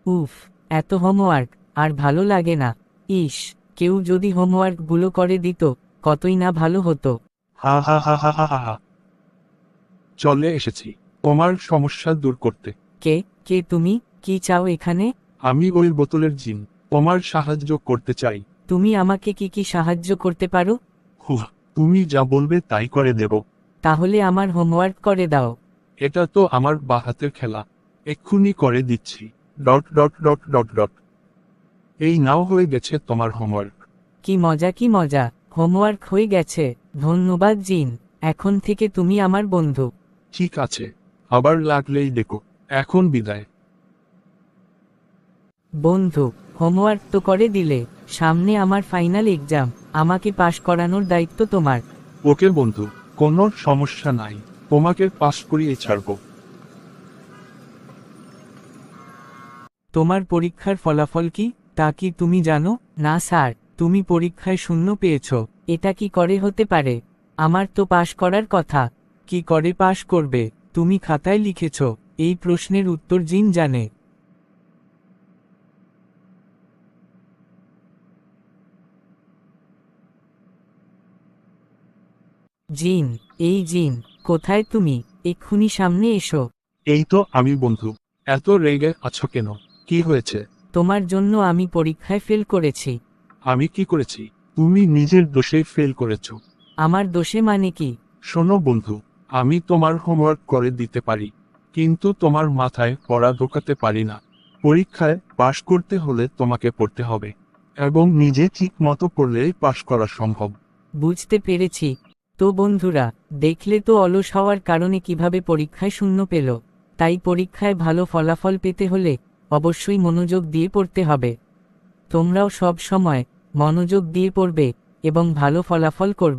উফ, এত হোমওয়ার্ক আর ভালো লাগে না। ইস, কেউ যদি হোমওয়ার্কগুলো করে দিত, কতই না ভালো হতো। হা হা হা হা হা হা হা। চলে এসেছি তোমার সমস্যা দূর করতে। কে কে তুমি? কি চাও এখানে? আমি ওই বোতলের জিন, তোমার সাহায্য করতে চাই। তুমি আমাকে কি কি সাহায্য করতে পারো? হুহ, তুমি যা বলবে তাই করে দেব। তাহলে আমার হোমওয়ার্ক করে দাও। এটা তো আমার বাহাতের খেলা, এক্ষুনি করে দিচ্ছি। Dot dot dot dot dot. এই নাও হয়ে গেছে তোমার হোমওয়ার্ক। কি মজা কি মজা, হোমওয়ার্ক হয়ে গেছে। ধন্যবাদ জিন, এখন থেকে তুমি আমার বন্ধু। ঠিক আছে, আবার লাগলেই দেখো। এখন বিদায়। বন্ধু, হোমওয়ার্ক তো করে দিলে, সামনে আমার ফাইনাল এক্সাম, আমাকে পাশ করানোর দায়িত্ব তোমার। ওকে বন্ধু, কোনো সমস্যা নাই, তোমাকে পাস করিয়ে ছাড়বো। তোমার পরীক্ষার ফলাফল কি, তা কি তুমি জানো? না স্যার, তুমি পরীক্ষায় 0 পেয়েছ। এটা কি করে হতে পারে? আমার তো পাশ করার কথা। কি করে পাশ করবে? তুমি খাতায় লিখেছ। এই প্রশ্নের উত্তর জিন জানে। জিন, এই জিন, কোথায় তুমি? এক্ষুনি সামনে এসো। এই তো আমি বন্ধু। এত রেগে আছো কেন? কি হয়েছে? তোমার জন্য আমি পরীক্ষায় ফেল করেছি। আমি কি করেছি? তুমি নিজের দোষে ফেল করেছো। আমার দোষে মানে কি? শোনো বন্ধু, আমি তোমার হোমওয়ার্ক করে দিতে পারি, কিন্তু তোমার মাথায় পড়া ঢোকাতে পারি না। পরীক্ষায় পাশ করতে হলে তোমাকে পড়তে হবে, এবং নিজে ঠিক মতো পড়লেই পাশ করা সম্ভব। বুঝতে পেরেছি। তো বন্ধুরা, দেখলে তো অলস হওয়ার কারণে কিভাবে পরীক্ষায় 0 পেল। তাই পরীক্ষায় ভালো ফলাফল পেতে হলে অবশ্যই মনোযোগ দিয়ে পড়তে হবে। তোমরাও সব সময় মনোযোগ দিয়ে পড়বে এবং ভালো ফলাফল করবে।